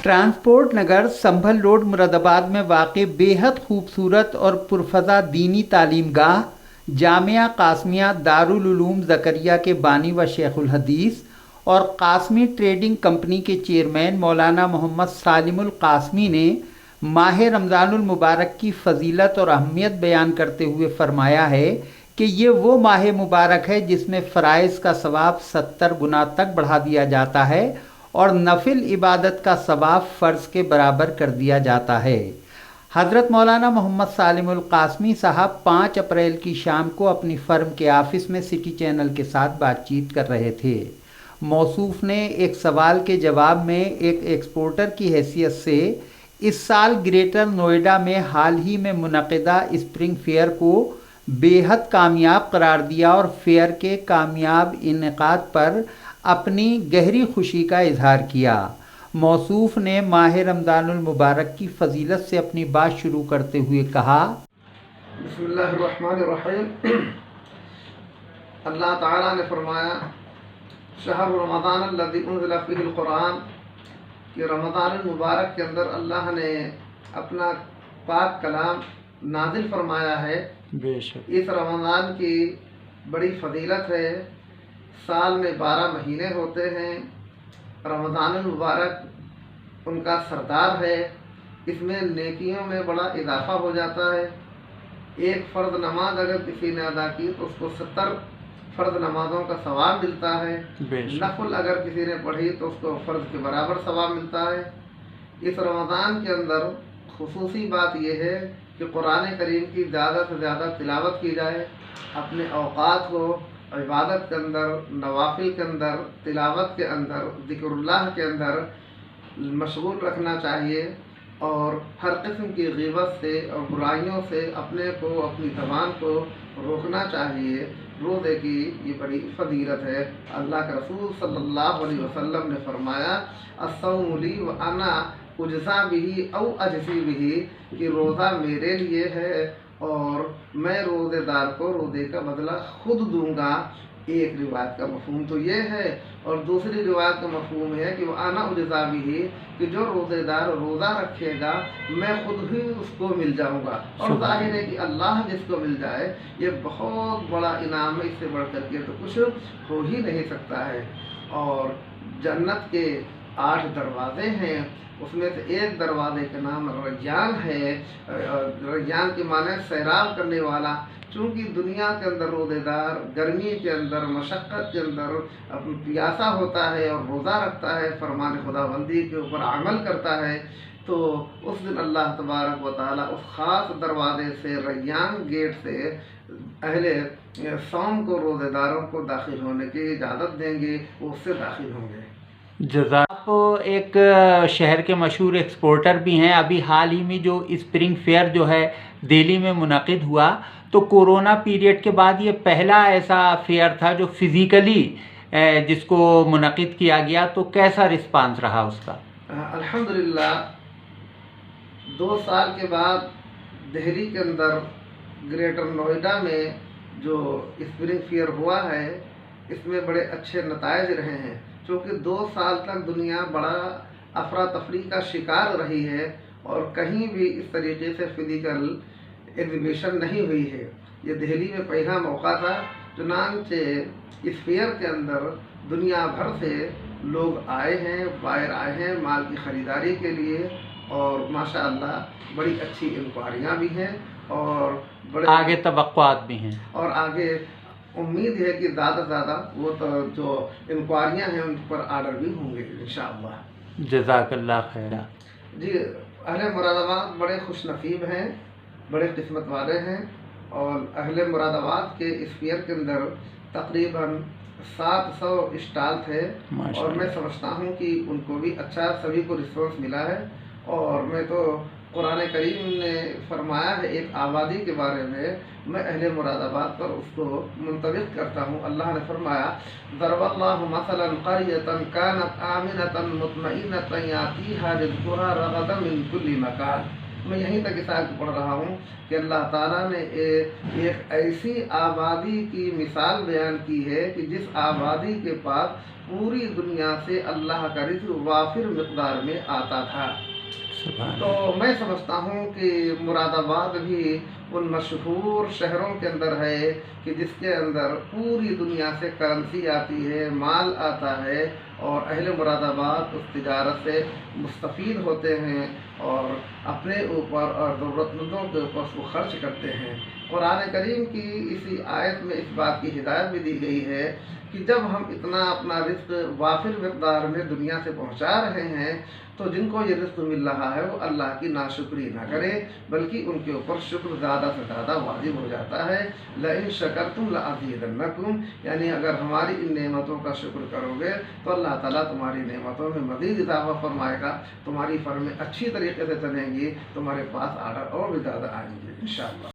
Transport नगर संभल road Moradabad में वाक़ बेहद खूबसूरत और पुरफ़ज़ा दीनी तालीम गाह जामिया कासमिया दारुल उलूम ज़करिया के बानी व शेखुल हदीस और कासमी ट्रेडिंग कंपनी के चेयरमैन मौलाना मोहम्मद सालिमुल कासमी ने माह रमज़ानुल मुबारक की फ़जीलत और अहमियत बयान करते हुए फ़रमाया है कि ये वो माह मुबारक है जिसमें फ़राइज़ का सवाब 70 गुना तक बढ़ा दिया जाता है और नफिल इबादत का सवाब फ़र्ज़ के बराबर कर दिया जाता है। हज़रत मौलाना मोहम्मद सालिमुल कासमी साहब 5 अप्रैल की शाम को अपनी फ़र्म के ऑफ़िस में सिटी चैनल के साथ बातचीत कर रहे थे। मौसूफ़ ने एक सवाल के जवाब में एक एक्सपोर्टर की हैसियत से इस साल ग्रेटर नोएडा में हाल ही में मुनक़िदा स्प्रिंग फेयर को बेहद कामयाब करार दिया और फेयर के कामयाब इनेकाद पर अपनी गहरी खुशी का इजहार किया। मौसूफ़ ने माह रमज़ानुल मुबारक की फ़जीलत से अपनी बात शुरू करते हुए कहा, बिस्मिल्लाहिर्रहमानिर्रहीम। अल्लाह ताला ने फरमाया शहर रमज़ान अल्लज़ी उन्ज़िला फ़ीहिल क़ुरआन कि रमज़ानुल मुबारक के अंदर अल्लाह ने अपना पाक कलाम नाजिल फरमाया है। बेशक इस रमज़ान की बड़ी फ़जीलत है। साल में 12 महीने होते हैं। रमज़ानुल मुबारक उनका सरदार है। इसमें नेकियों में बड़ा इजाफ़ा हो जाता है। एक फ़र्द नमाज अगर किसी ने अदा की तो उसको 70 फ़र्द नमाज़ों का सवाब मिलता है। नफल अगर किसी ने पढ़ी तो उसको फ़र्ज के बराबर सवाब मिलता है। इस रमज़ान के अंदर खुसूसी बात यह है कि कुरान करीम की ज़्यादा से ज़्यादा तिलावत की जाए। अपने औक़ात को इबादत के अंदर, नवाफिल के अंदर, तिलावत के अंदर, ज़िक्रुल्लाह के अंदर मशगूल रखना चाहिए और हर किस्म की ग़ीबत से और बुराइयों से अपने को, अपनी ज़बान को रोकना चाहिए। रोज़े की ये बड़ी फ़जीलत है। अल्लाह के रसूल सल्लल्लाहु अलैहि वसल्लम ने फरमाया अस्सौमु ली व अना उजज़ा बिही औ अजज़ी बिही कि रोज़ा मेरे लिए है और मैं रोज़ेदार को रोज़े का बदला खुद दूंगा। एक रिवायत का मफ़हूम तो ये है और दूसरी रिवायत का मफ़हूम है कि वह आना उजज़ा बिही कि जो रोज़ेदार रोज़ा रखेगा मैं खुद ही उसको मिल जाऊंगा। और ज़ाहिर है कि अल्लाह जिसको मिल जाए ये बहुत बड़ा इनाम है। इससे बढ़ कर के तो कुछ हो ही नहीं सकता है। और जन्नत के 8 दरवाज़े हैं, उसमें से एक दरवाजे का नाम रैयान है। रैयान के माने सैराब करने वाला। चूँकि दुनिया के अंदर रोज़ेदार गर्मी के अंदर, मशक्क़त के अंदर प्यासा होता है और रोज़ा रखता है, फरमान खुदाबंदी के ऊपर अमल करता है, तो उस दिन अल्लाह तबारक व तआला उस ख़ास दरवाजे से, रैयान गेट से अहले सौम को, रोज़ेदारों को दाखिल होने की इजाज़त देंगे, वो उससे दाखिल होंगे। आप एक शहर के मशहूर एक्सपोर्टर भी हैं। अभी हाल ही में जो स्प्रिंग फेयर जो है दिल्ली में मुनक़िद हुआ, तो कोरोना पीरियड के बाद ये पहला ऐसा फेयर था जो फिज़िकली जिसको मुनक़िद किया गया। तो कैसा रिस्पांस रहा उसका? अल्हम्दुलिल्लाह 2 साल के बाद दिल्ली के अंदर ग्रेटर नोएडा में जो स्प्रिंग फेयर हुआ है, इसमें बड़े अच्छे नताइज रहे हैं। क्योंकि 2 साल तक दुनिया बड़ा अफरा तफरी का शिकार रही है और कहीं भी इस तरीके से फिजिकल एग्जीबिशन नहीं हुई है। ये दिल्ली में पहला मौका था। चुनांचे इस फेयर के अंदर दुनिया भर से लोग आए हैं, बाहर आए हैं माल की ख़रीदारी के लिए और माशाअल्लाह बड़ी अच्छी इंक्वायरियाँ भी हैं और बड़े आगे तवक्कुआत भी हैं और आगे उम्मीद है कि ज़्यादा से ज़्यादा वो तो जो इंक्वायरियाँ हैं उन पर आर्डर भी होंगे इंशाअल्लाह। जज़ाकल्लाह खैरा। जी, अहले मुरादाबाद बड़े खुश नसीब हैं, बड़े किस्मत वाले हैं और अहले मुरादाबाद के इस फेयर के अंदर तकरीबन 700 स्टॉल थे और मैं समझता हूँ कि उनको भी अच्छा सभी को रिस्पॉन्स मिला है। और मैं तो कुरान करीम ने फरमाया है एक आबादी के बारे में, मैं अहले मुरादाबाद पर उसको मुंतबिक करता हूँ। अल्लाह ने फरमाया ज़रबल्लाहु मसलन क़रियतन कानत आमिनतन मुतमइन्नतन यातीहा रिज़्क़ुहा रग़दन मिन कुल्ली मकान میں یہیں تک اس آیت کو پڑھ رہا ہوں کہ اللہ تعالیٰ نے ایک ایسی آبادی کی مثال بیان کی ہے کہ جس آبادی کے پاس پوری دنیا سے اللہ کا رزق وافر مقدار میں آتا تھا۔ تو میں سمجھتا ہوں کہ مراد آباد بھی ان مشہور شہروں کے اندر ہے کہ جس کے اندر پوری دنیا سے کرنسی آتی ہے، مال آتا ہے، اور اہل مراد آباد اس تجارت سے مستفید ہوتے ہیں اور اپنے اوپر اور ضرورت مندوں کے اوپر اس کو خرچ کرتے ہیں۔ قرآن کریم کی اسی آیت میں اس بات کی ہدایت بھی دی گئی ہے کہ جب ہم اتنا اپنا رزق وافر مقدار میں دنیا سے پہنچا رہے ہیں تو جن کو یہ رزق مل رہا ہے وہ اللہ کی ناشکری نہ کریں، بلکہ ان کے اوپر شکر زیادہ سے زیادہ واجب ہو جاتا ہے۔ لئن شکرتم لازیدنکم، یعنی اگر ہماری ان نعمتوں کا شکر کرو گے تو اللہ تعالیٰ تمہاری نعمتوں میں مزید اضافہ فرمائے گا، تمہاری فرمیں اچھی طریقے سے چلیں گی، تمہارے پاس آرڈر اور بھی زیادہ آئیں گے انشاءاللہ۔